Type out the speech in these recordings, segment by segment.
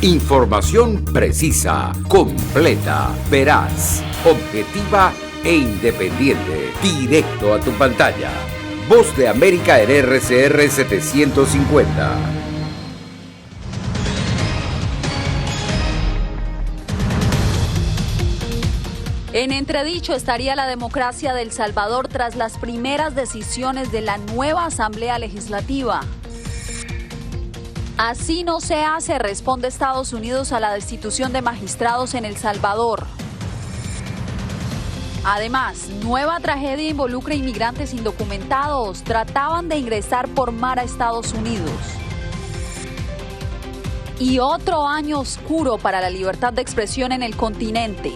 Información precisa, completa, veraz, objetiva e independiente. Directo a tu pantalla. Voz de América en RCR 750. En entredicho estaría la democracia de El Salvador tras las primeras decisiones de la nueva Asamblea Legislativa. Así no se hace, responde Estados Unidos a la destitución de magistrados en El Salvador. Además, nueva tragedia involucra inmigrantes indocumentados. Trataban de ingresar por mar a Estados Unidos. Y otro año oscuro para la libertad de expresión en el continente.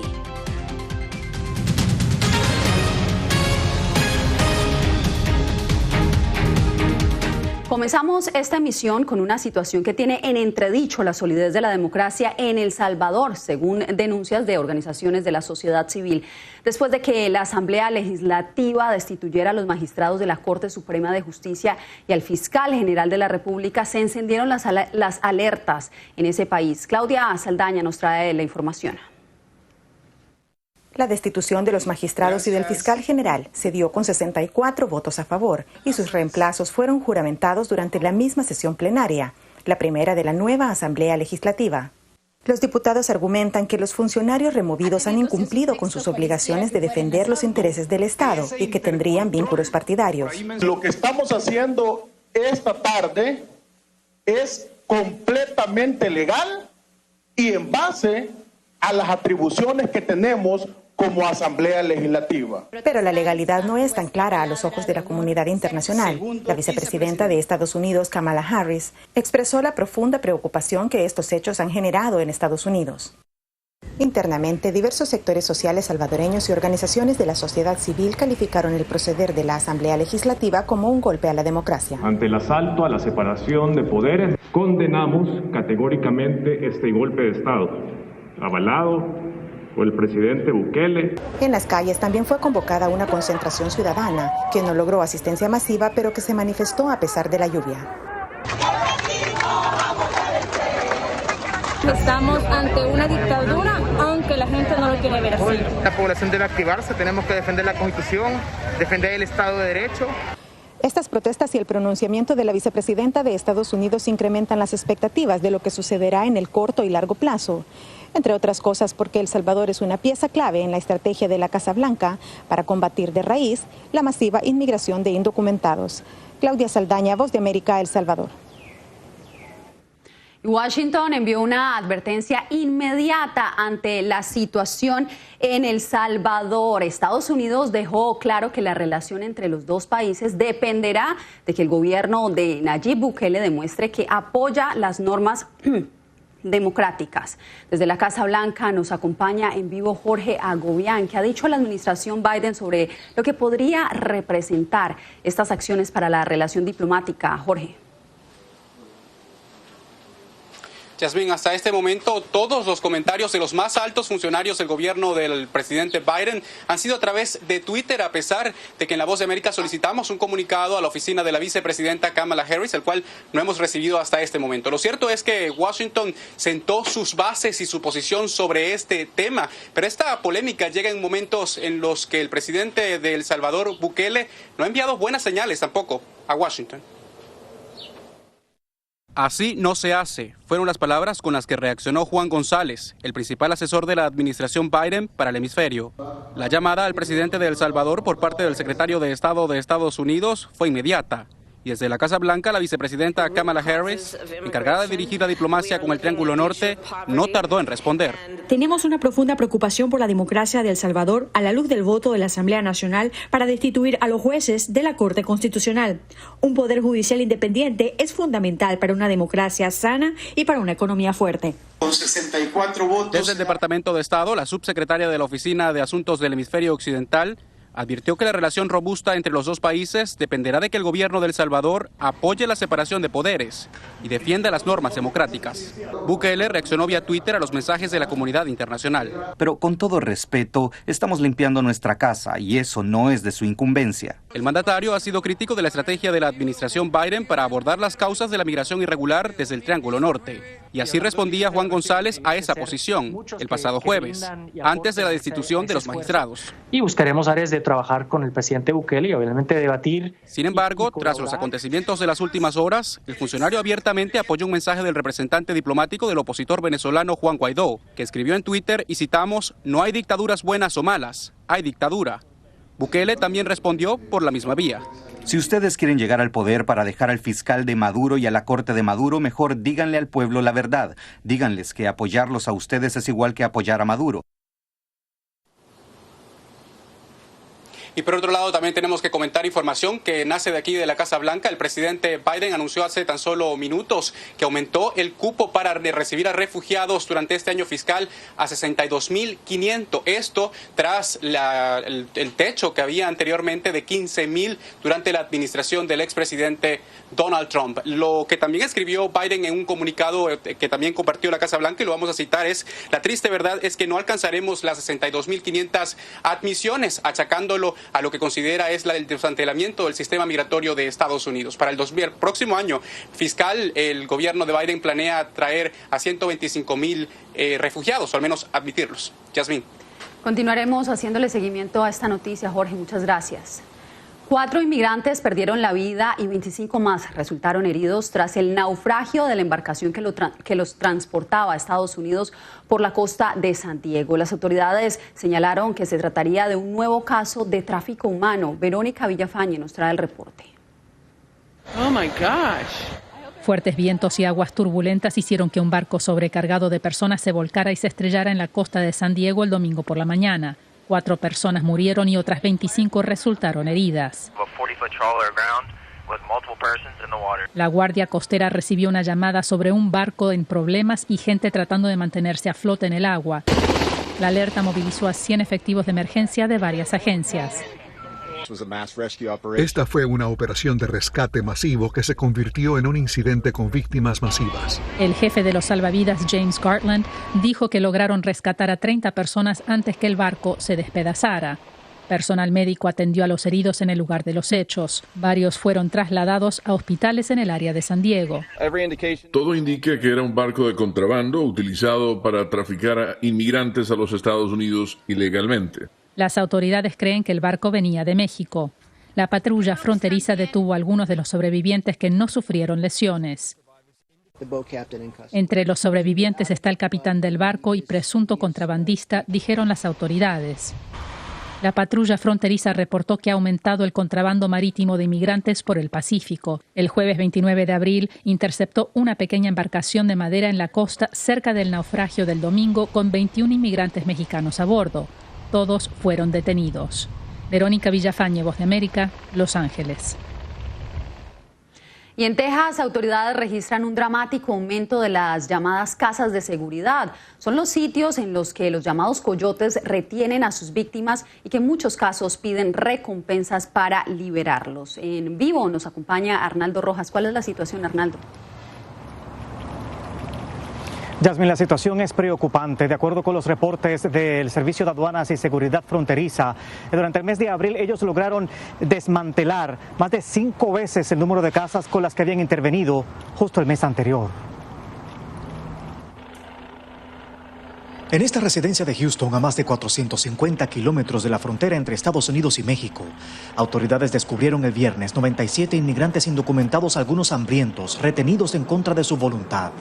Comenzamos esta emisión con una situación que tiene en entredicho la solidez de la democracia en El Salvador, según denuncias de organizaciones de la sociedad civil, después de que la Asamblea Legislativa destituyera a los magistrados de la Corte Suprema de Justicia y al fiscal general de la República. Se encendieron las alertas en ese país. Claudia Saldaña nos trae la información. La destitución de los magistrados y del fiscal general se dio con 64 votos a favor y sus reemplazos fueron juramentados durante la misma sesión plenaria, la primera de la nueva Asamblea Legislativa. Los diputados argumentan que los funcionarios removidos han incumplido con sus obligaciones de defender los intereses del Estado y que tendrían vínculos partidarios. Lo que estamos haciendo esta tarde es completamente legal y en base a las atribuciones que tenemos como Asamblea Legislativa. Pero la legalidad no es tan clara a los ojos de la comunidad internacional. La vicepresidenta de Estados Unidos, Kamala Harris, expresó la profunda preocupación que estos hechos han generado en Estados Unidos. Internamente, diversos sectores sociales salvadoreños y organizaciones de la sociedad civil calificaron el proceder de la Asamblea Legislativa como un golpe a la democracia. Ante el asalto a la separación de poderes, condenamos categóricamente este golpe de Estado, avalado por el presidente Bukele. En las calles también fue convocada una concentración ciudadana que no logró asistencia masiva, pero que se manifestó a pesar de la lluvia. Estamos ante una dictadura, aunque la gente no lo quiere ver así. La población debe activarse, tenemos que defender la Constitución, defender el Estado de Derecho. Estas protestas y el pronunciamiento de la vicepresidenta de Estados Unidos incrementan las expectativas de lo que sucederá en el corto y largo plazo. Entre otras cosas porque El Salvador es una pieza clave en la estrategia de la Casa Blanca para combatir de raíz la masiva inmigración de indocumentados. Claudia Saldaña, Voz de América, El Salvador. Washington envió una advertencia inmediata ante la situación en El Salvador. Estados Unidos dejó claro que la relación entre los dos países dependerá de que el gobierno de Nayib Bukele demuestre que apoya las normas democráticas. Desde la Casa Blanca nos acompaña en vivo Jorge Agobián, que ha dicho a la administración Biden sobre lo que podría representar estas acciones para la relación diplomática. Jorge. Yasmín, hasta este momento todos los comentarios de los más altos funcionarios del gobierno del presidente Biden han sido a través de Twitter, a pesar de que en La Voz de América solicitamos un comunicado a la oficina de la vicepresidenta Kamala Harris, el cual no hemos recibido hasta este momento. Lo cierto es que Washington sentó sus bases y su posición sobre este tema, pero esta polémica llega en momentos en los que el presidente de El Salvador, Bukele, no ha enviado buenas señales tampoco a Washington. Así no se hace, fueron las palabras con las que reaccionó Juan González, el principal asesor de la administración Biden para el hemisferio. La llamada al presidente de El Salvador por parte del secretario de Estado de Estados Unidos fue inmediata. Y desde la Casa Blanca, la vicepresidenta Kamala Harris, encargada de dirigir la diplomacia con el Triángulo Norte, no tardó en responder. Tenemos una profunda preocupación por la democracia de El Salvador a la luz del voto de la Asamblea Nacional para destituir a los jueces de la Corte Constitucional. Un poder judicial independiente es fundamental para una democracia sana y para una economía fuerte. Con 64 votos. Desde el Departamento de Estado, la subsecretaria de la Oficina de Asuntos del Hemisferio Occidental Advirtió que la relación robusta entre los dos países dependerá de que el gobierno de El Salvador apoye la separación de poderes y defienda las normas democráticas. Bukele reaccionó vía Twitter a los mensajes de la comunidad internacional. Pero con todo respeto, estamos limpiando nuestra casa y eso no es de su incumbencia. El mandatario ha sido crítico de la estrategia de la administración Biden para abordar las causas de la migración irregular desde el Triángulo Norte. Y así respondía Juan González a esa posición el pasado jueves, antes de la destitución de los magistrados. Y buscaremos áreas de trabajar con el presidente Bukele y obviamente debatir. Sin embargo, tras los acontecimientos de las últimas horas, el funcionario abiertamente apoyó un mensaje del representante diplomático del opositor venezolano Juan Guaidó, que escribió en Twitter, y citamos, "No hay dictaduras buenas o malas, hay dictadura". Bukele también respondió por la misma vía. Si ustedes quieren llegar al poder para dejar al fiscal de Maduro y a la corte de Maduro, mejor díganle al pueblo la verdad. Díganles que apoyarlos a ustedes es igual que apoyar a Maduro. Y por otro lado, también tenemos que comentar información que nace de aquí de la Casa Blanca. El presidente Biden anunció hace tan solo minutos que aumentó el cupo para recibir a refugiados durante este año fiscal a 62.500. Esto tras el techo que había anteriormente de 15.000 durante la administración del expresidente Donald Trump. Lo que también escribió Biden en un comunicado que también compartió la Casa Blanca, y lo vamos a citar, es: "La triste verdad es que no alcanzaremos las 62.500 admisiones", achacándolo a lo que considera es el desmantelamiento del sistema migratorio de Estados Unidos. Para el próximo año fiscal, el gobierno de Biden planea traer a 125.000 refugiados, o al menos admitirlos. Yasmín. Continuaremos haciéndole seguimiento a esta noticia, Jorge. Muchas gracias. 4 inmigrantes perdieron la vida y 25 más resultaron heridos tras el naufragio de la embarcación que los transportaba a Estados Unidos por la costa de San Diego. Las autoridades señalaron que se trataría de un nuevo caso de tráfico humano. Verónica Villafañe nos trae el reporte. Oh my gosh. Fuertes vientos y aguas turbulentas hicieron que un barco sobrecargado de personas se volcara y se estrellara en la costa de San Diego el domingo por la mañana. 4 personas murieron y otras 25 resultaron heridas. La Guardia Costera recibió una llamada sobre un barco en problemas y gente tratando de mantenerse a flote en el agua. La alerta movilizó a 100 efectivos de emergencia de varias agencias. Esta fue una operación de rescate masivo que se convirtió en un incidente con víctimas masivas. El jefe de los salvavidas, James Gartland, dijo que lograron rescatar a 30 personas antes que el barco se despedazara. Personal médico atendió a los heridos en el lugar de los hechos. Varios fueron trasladados a hospitales en el área de San Diego. Todo indica que era un barco de contrabando utilizado para traficar a inmigrantes a los Estados Unidos ilegalmente. Las autoridades creen que el barco venía de México. La patrulla fronteriza detuvo a algunos de los sobrevivientes que no sufrieron lesiones. Entre los sobrevivientes está el capitán del barco y presunto contrabandista, dijeron las autoridades. La patrulla fronteriza reportó que ha aumentado el contrabando marítimo de inmigrantes por el Pacífico. El jueves 29 de abril interceptó una pequeña embarcación de madera en la costa cerca del naufragio del domingo con 21 inmigrantes mexicanos a bordo. Todos fueron detenidos. Verónica Villafañe, Voz de América, Los Ángeles. Y en Texas, autoridades registran un dramático aumento de las llamadas casas de seguridad. Son los sitios en los que los llamados coyotes retienen a sus víctimas y que en muchos casos piden recompensas para liberarlos. En vivo nos acompaña Arnaldo Rojas. ¿Cuál es la situación, Arnaldo? Yasmín, la situación es preocupante. De acuerdo con los reportes del Servicio de Aduanas y Seguridad Fronteriza, durante el mes de abril ellos lograron desmantelar más de 5 veces el número de casas con las que habían intervenido justo el mes anterior. En esta residencia de Houston, a más de 450 kilómetros de la frontera entre Estados Unidos y México, autoridades descubrieron el viernes 97 inmigrantes indocumentados, algunos hambrientos, retenidos en contra de su voluntad.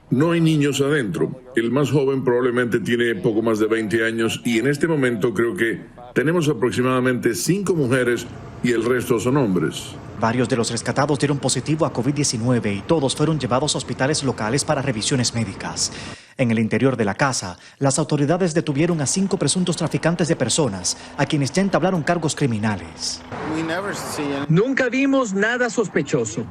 No hay niños adentro. El más joven probablemente tiene poco más de 20 años y en este momento creo que tenemos aproximadamente 5 mujeres y el resto son hombres. Varios de los rescatados dieron positivo a COVID-19 y todos fueron llevados a hospitales locales para revisiones médicas. En el interior de la casa, las autoridades detuvieron a 5 presuntos traficantes de personas, a quienes ya entablaron cargos criminales. Nunca vimos nada sospechoso.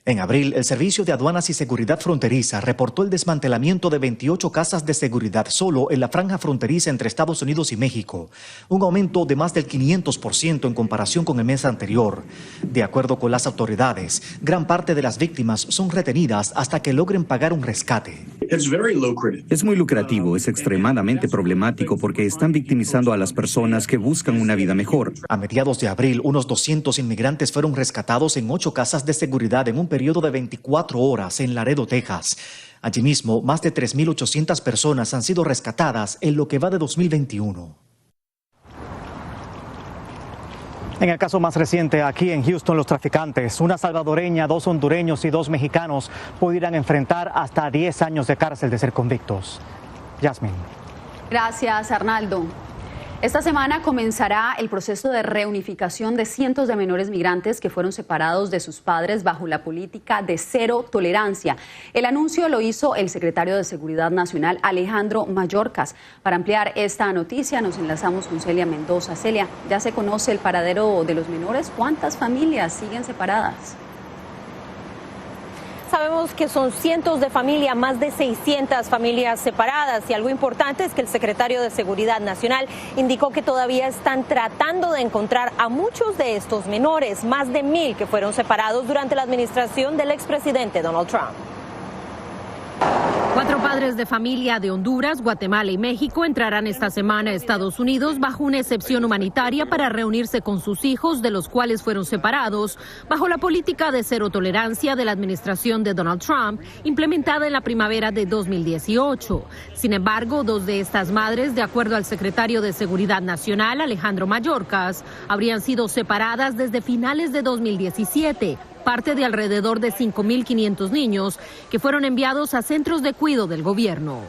En abril, el Servicio de Aduanas y Seguridad Fronteriza reportó el desmantelamiento de 28 casas de seguridad solo en la franja fronteriza entre Estados Unidos y México, un aumento de más del 500% en comparación con el mes anterior. De acuerdo con las autoridades, gran parte de las víctimas son retenidas hasta que logren pagar un rescate. Es muy lucrativo, es extremadamente problemático porque están victimizando a las personas que buscan una vida mejor. A mediados de abril, unos 200 inmigrantes fueron rescatados en 8 casas de seguridad en un periodo de 24 horas en Laredo, Texas. Allí mismo, más de 3.800 personas han sido rescatadas en lo que va de 2021. En el caso más reciente, aquí en Houston, los traficantes, una salvadoreña, 2 hondureños y 2 mexicanos, pudieran enfrentar hasta 10 años de cárcel de ser convictos. Yasmin. Gracias, Arnaldo. Esta semana comenzará el proceso de reunificación de cientos de menores migrantes que fueron separados de sus padres bajo la política de cero tolerancia. El anuncio lo hizo el secretario de Seguridad Nacional, Alejandro Mayorkas. Para ampliar esta noticia nos enlazamos con Celia Mendoza. Celia, ¿ya se conoce el paradero de los menores? ¿Cuántas familias siguen separadas? Sabemos que son cientos de familias, más de 600 familias separadas, y algo importante es que el secretario de Seguridad Nacional indicó que todavía están tratando de encontrar a muchos de estos menores, más de 1,000 que fueron separados durante la administración del expresidente Donald Trump. 4 padres de familia de Honduras, Guatemala y México entrarán esta semana a Estados Unidos bajo una excepción humanitaria para reunirse con sus hijos, de los cuales fueron separados bajo la política de cero tolerancia de la administración de Donald Trump, implementada en la primavera de 2018. Sin embargo, 2 de estas madres, de acuerdo al secretario de Seguridad Nacional, Alejandro Mayorkas, habrían sido separadas desde finales de 2017. Parte de alrededor de 5.500 niños que fueron enviados a centros de cuidado del gobierno.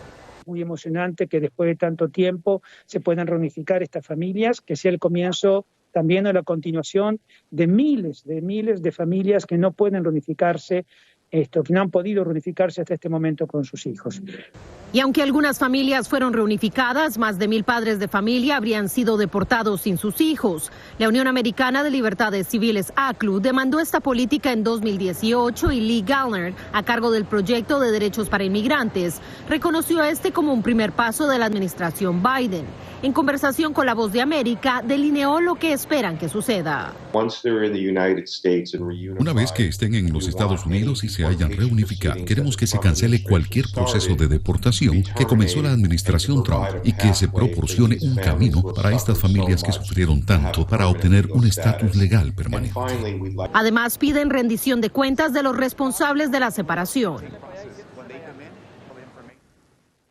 Muy emocionante que después de tanto tiempo se puedan reunificar estas familias, que sea el comienzo también o la continuación de miles de familias que no pueden reunificarse, que no han podido reunificarse hasta este momento con sus hijos. Y aunque algunas familias fueron reunificadas, más de 1,000 padres de familia habrían sido deportados sin sus hijos. La Unión Americana de Libertades Civiles, ACLU, demandó esta política en 2018 y Lee Gallner, a cargo del Proyecto de Derechos para Inmigrantes, reconoció este como un primer paso de la administración Biden. En conversación con La Voz de América, delineó lo que esperan que suceda. Una vez que estén en los Estados Unidos y se hayan reunificado, queremos que se cancele cualquier proceso de deportación que comenzó la administración Trump y que se proporcione un camino para estas familias que sufrieron tanto para obtener un estatus legal permanente. Además, piden rendición de cuentas de los responsables de la separación.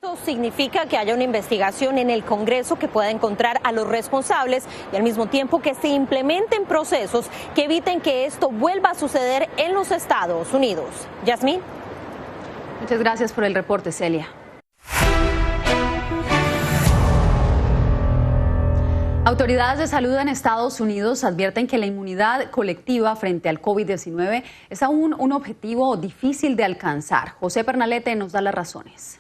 Esto significa que haya una investigación en el Congreso que pueda encontrar a los responsables y al mismo tiempo que se implementen procesos que eviten que esto vuelva a suceder en los Estados Unidos. Yasmín. Muchas gracias por el reporte, Celia. Autoridades de salud en Estados Unidos advierten que la inmunidad colectiva frente al COVID-19 es aún un objetivo difícil de alcanzar. José Pernalete nos da las razones.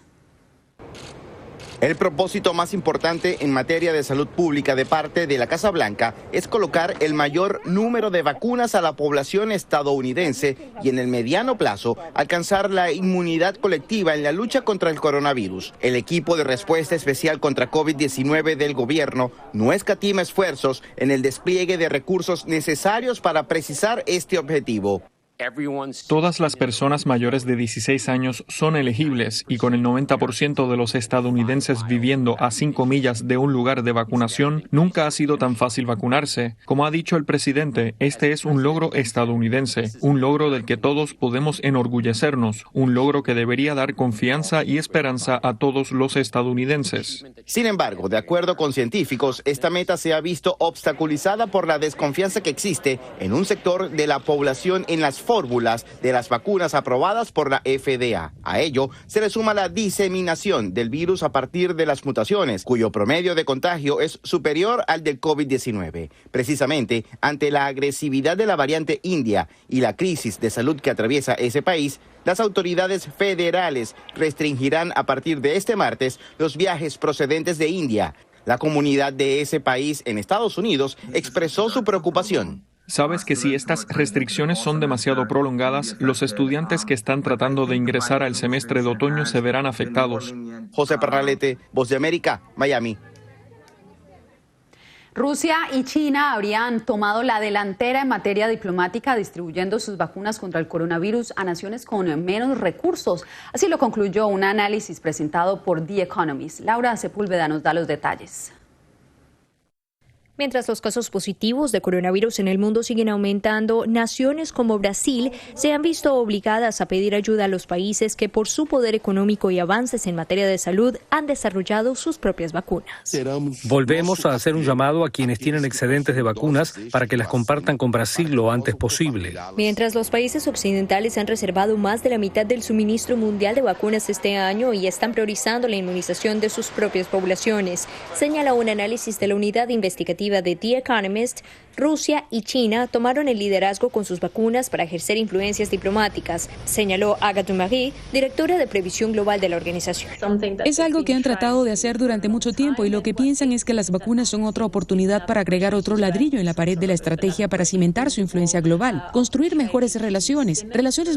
El propósito más importante en materia de salud pública de parte de la Casa Blanca es colocar el mayor número de vacunas a la población estadounidense y en el mediano plazo alcanzar la inmunidad colectiva en la lucha contra el coronavirus. El equipo de respuesta especial contra COVID-19 del gobierno no escatima esfuerzos en el despliegue de recursos necesarios para precisar este objetivo. Todas las personas mayores de 16 años son elegibles y con el 90% de los estadounidenses viviendo a 5 millas de un lugar de vacunación, nunca ha sido tan fácil vacunarse. Como ha dicho el presidente, este es un logro estadounidense, un logro del que todos podemos enorgullecernos, un logro que debería dar confianza y esperanza a todos los estadounidenses. Sin embargo, de acuerdo con científicos, esta meta se ha visto obstaculizada por la desconfianza que existe en un sector de la población en las fórmulas de las vacunas aprobadas por la FDA. A ello se le suma la diseminación del virus a partir de las mutaciones, cuyo promedio de contagio es superior al del COVID-19. Precisamente, ante la agresividad de la variante india y la crisis de salud que atraviesa ese país, las autoridades federales restringirán a partir de este martes los viajes procedentes de India. La comunidad de ese país en Estados Unidos expresó su preocupación. Sabes que si estas restricciones son demasiado prolongadas, los estudiantes que están tratando de ingresar al semestre de otoño se verán afectados. José Pernalete, Voz de América, Miami. Rusia y China habrían tomado la delantera en materia diplomática distribuyendo sus vacunas contra el coronavirus a naciones con menos recursos. Así lo concluyó un análisis presentado por The Economist. Laura Sepúlveda nos da los detalles. Mientras los casos positivos de coronavirus en el mundo siguen aumentando, naciones como Brasil se han visto obligadas a pedir ayuda a los países que por su poder económico y avances en materia de salud han desarrollado sus propias vacunas. Volvemos a hacer un llamado a quienes tienen excedentes de vacunas para que las compartan con Brasil lo antes posible. Mientras los países occidentales han reservado más de la mitad del suministro mundial de vacunas este año y están priorizando la inmunización de sus propias poblaciones, señala un análisis de la unidad investigativa de The Economist, Rusia y China tomaron el liderazgo con sus vacunas para ejercer influencias diplomáticas, señaló Agathe Marie, directora de Previsión Global de la organización. Es algo que han tratado de hacer durante mucho tiempo y lo que piensan es que las vacunas son otra oportunidad para agregar otro ladrillo en la pared de la estrategia para cimentar su influencia global, construir mejores relaciones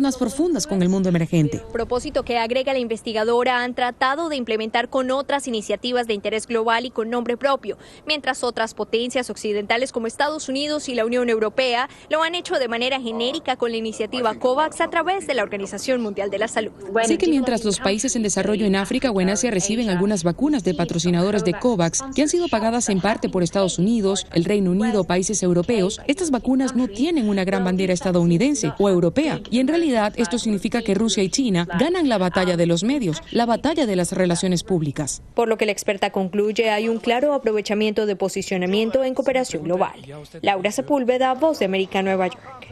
más profundas con el mundo emergente. Propósito que agrega la investigadora han tratado de implementar con otras iniciativas de interés global y con nombre propio, mientras otras potencias occidentales como Estados Unidos y la Unión Europea lo han hecho de manera genérica con la iniciativa COVAX a través de la Organización Mundial de la Salud. Sé que mientras los países en desarrollo en África o en Asia reciben algunas vacunas de patrocinadores de COVAX que han sido pagadas en parte por Estados Unidos, el Reino Unido o países europeos, estas vacunas no tienen una gran bandera estadounidense o europea y en realidad esto significa que Rusia y China ganan la batalla de los medios, la batalla de las relaciones públicas. Por lo que la experta concluye, hay un claro aprovechamiento de posicionamiento en cooperación global. Laura Sepúlveda, Voz de América, Nueva York.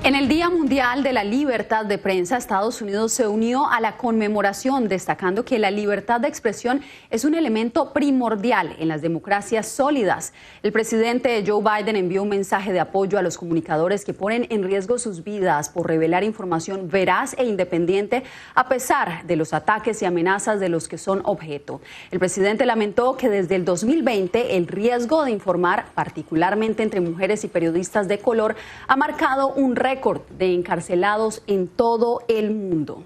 En el Día Mundial de la Libertad de Prensa, Estados Unidos se unió a la conmemoración, destacando que la libertad de expresión es un elemento primordial en las democracias sólidas. El presidente Joe Biden envió un mensaje de apoyo a los comunicadores que ponen en riesgo sus vidas por revelar información veraz e independiente a pesar de los ataques y amenazas de los que son objeto. El presidente lamentó que desde el 2020 el riesgo de informar, particularmente entre mujeres y periodistas de color, ha marcado un récord de encarcelados en todo el mundo.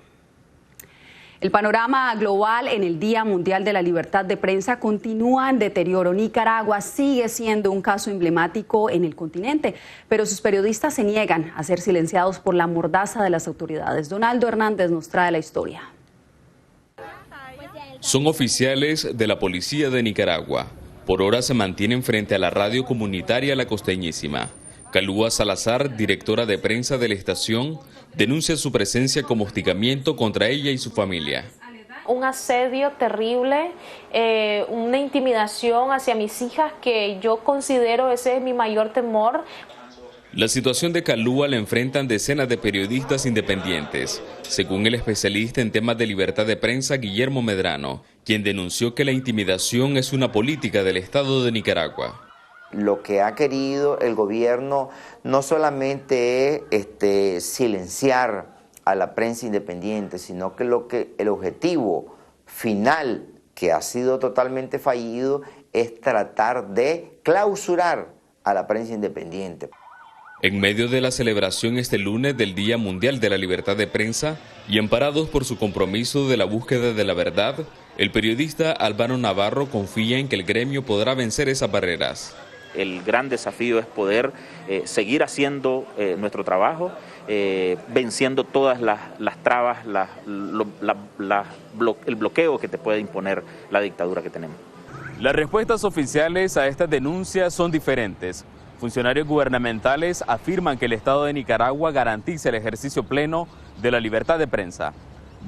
El panorama global en el Día Mundial de la Libertad de Prensa continúa en deterioro. Nicaragua sigue siendo un caso emblemático en el continente, pero sus periodistas se niegan a ser silenciados por la mordaza de las autoridades. Donaldo Hernández nos trae la historia. Son oficiales de la policía de Nicaragua. Por ahora se mantienen frente a la radio comunitaria La Costeñísima. Kalua Salazar, directora de prensa de la estación, denuncia su presencia como hostigamiento contra ella y su familia. Un asedio terrible, una intimidación hacia mis hijas que yo considero ese es mi mayor temor. La situación de Kalua la enfrentan decenas de periodistas independientes, según el especialista en temas de libertad de prensa Guillermo Medrano, quien denunció que la intimidación es una política del Estado de Nicaragua. Lo que ha querido el gobierno no solamente es silenciar a la prensa independiente, sino que el objetivo final, que ha sido totalmente fallido, es tratar de clausurar a la prensa independiente. En medio de la celebración este lunes del Día Mundial de la Libertad de Prensa y amparados por su compromiso de la búsqueda de la verdad, el periodista Albano Navarro confía en que el gremio podrá vencer esas barreras. El gran desafío es poder seguir haciendo nuestro trabajo, venciendo todas las trabas, el bloqueo que te puede imponer la dictadura que tenemos. Las respuestas oficiales a estas denuncias son diferentes. Funcionarios gubernamentales afirman que el Estado de Nicaragua garantiza el ejercicio pleno de la libertad de prensa.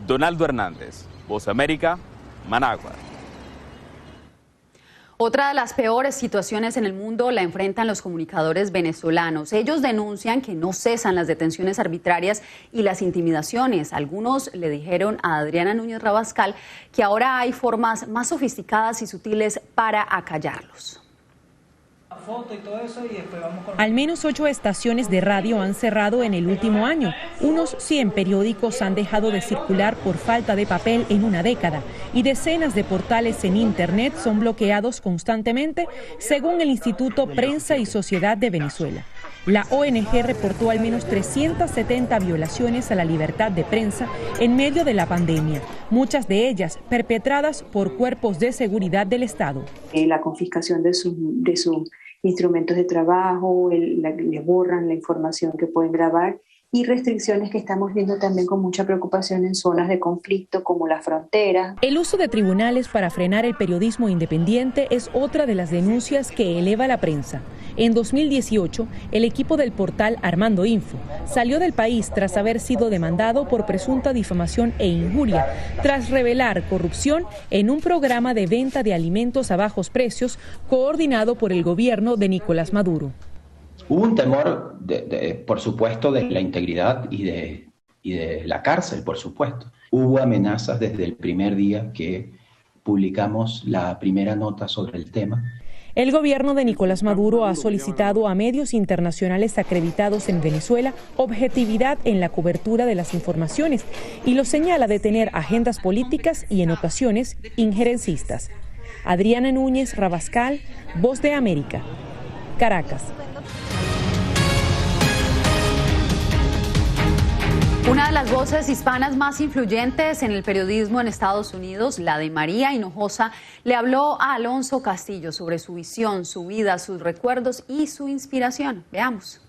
Donaldo Hernández, Voz América, Managua. Otra de las peores situaciones en el mundo la enfrentan los comunicadores venezolanos. Ellos denuncian que no cesan las detenciones arbitrarias y las intimidaciones. Algunos le dijeron a Adriana Núñez Rabascal que ahora hay formas más sofisticadas y sutiles para acallarlos. Al menos 8 estaciones de radio han cerrado en el último año. Unos 100 periódicos han dejado de circular por falta de papel en una década y decenas de portales en Internet son bloqueados constantemente, según el Instituto Prensa y Sociedad de Venezuela. La ONG reportó al menos 370 violaciones a la libertad de prensa en medio de la pandemia, muchas de ellas perpetradas por cuerpos de seguridad del Estado. La confiscación de sus instrumentos de trabajo, le borran la información que pueden grabar y restricciones que estamos viendo también con mucha preocupación en zonas de conflicto como la frontera. El uso de tribunales para frenar el periodismo independiente es otra de las denuncias que eleva la prensa. En 2018, el equipo del portal Armando Info salió del país tras haber sido demandado por presunta difamación e injuria, tras revelar corrupción en un programa de venta de alimentos a bajos precios coordinado por el gobierno de Nicolás Maduro. Hubo un temor, por supuesto, de la integridad y de la cárcel, por supuesto. Hubo amenazas desde el primer día que publicamos la primera nota sobre el tema. El gobierno de Nicolás Maduro ha solicitado a medios internacionales acreditados en Venezuela objetividad en la cobertura de las informaciones y lo señala de tener agendas políticas y en ocasiones injerencistas. Adriana Núñez Rabascal, Voz de América, Caracas. Una de las voces hispanas más influyentes en el periodismo en Estados Unidos, la de María Hinojosa, le habló a Alonso Castillo sobre su visión, su vida, sus recuerdos y su inspiración. Veamos.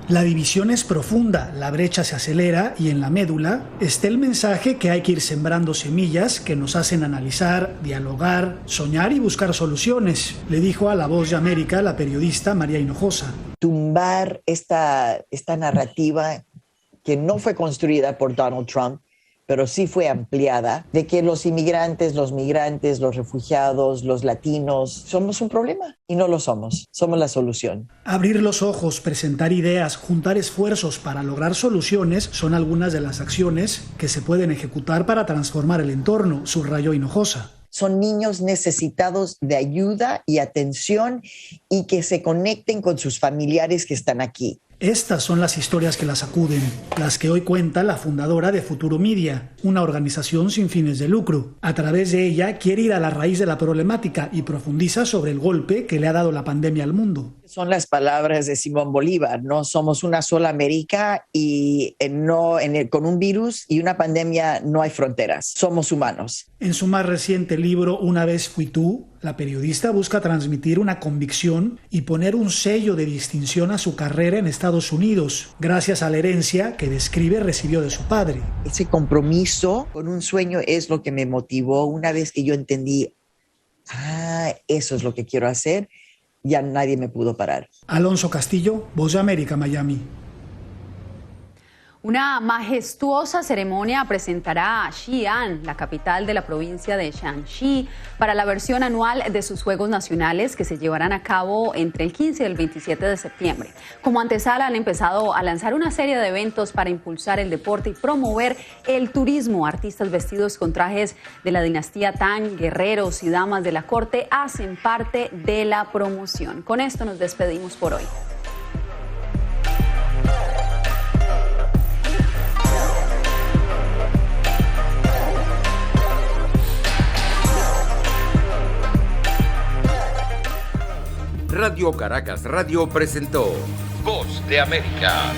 La división es profunda, la brecha se acelera y en la médula está el mensaje que hay que ir sembrando semillas que nos hacen analizar, dialogar, soñar y buscar soluciones, le dijo a La Voz de América la periodista María Hinojosa. Tumbar esta narrativa que no fue construida por Donald Trump, pero sí fue ampliada, de que los inmigrantes, los migrantes, los refugiados, los latinos, somos un problema y no lo somos, somos la solución. Abrir los ojos, presentar ideas, juntar esfuerzos para lograr soluciones son algunas de las acciones que se pueden ejecutar para transformar el entorno, subrayó Hinojosa. Son niños necesitados de ayuda y atención y que se conecten con sus familiares que están aquí. Estas son las historias que la sacuden, las que hoy cuenta la fundadora de Futuro Media, una organización sin fines de lucro. A través de ella quiere ir a la raíz de la problemática y profundiza sobre el golpe que le ha dado la pandemia al mundo. Son las palabras de Simón Bolívar, no somos una sola América y con un virus y una pandemia no hay fronteras, somos humanos. En su más reciente libro Una vez fui tú, la periodista busca transmitir una convicción y poner un sello de distinción a su carrera en Estados Unidos, gracias a la herencia que describe recibió de su padre. Ese compromiso con un sueño es lo que me motivó una vez que yo entendí, eso es lo que quiero hacer, ya nadie me pudo parar. Alonso Castillo, Voz de América, Miami. Una majestuosa ceremonia presentará a Xi'an, la capital de la provincia de Shanxi, para la versión anual de sus Juegos Nacionales que se llevarán a cabo entre el 15 y el 27 de septiembre. Como antesala han empezado a lanzar una serie de eventos para impulsar el deporte y promover el turismo. Artistas vestidos con trajes de la dinastía Tang, guerreros y damas de la corte hacen parte de la promoción. Con esto nos despedimos por hoy. Radio Caracas Radio presentó Voz de América.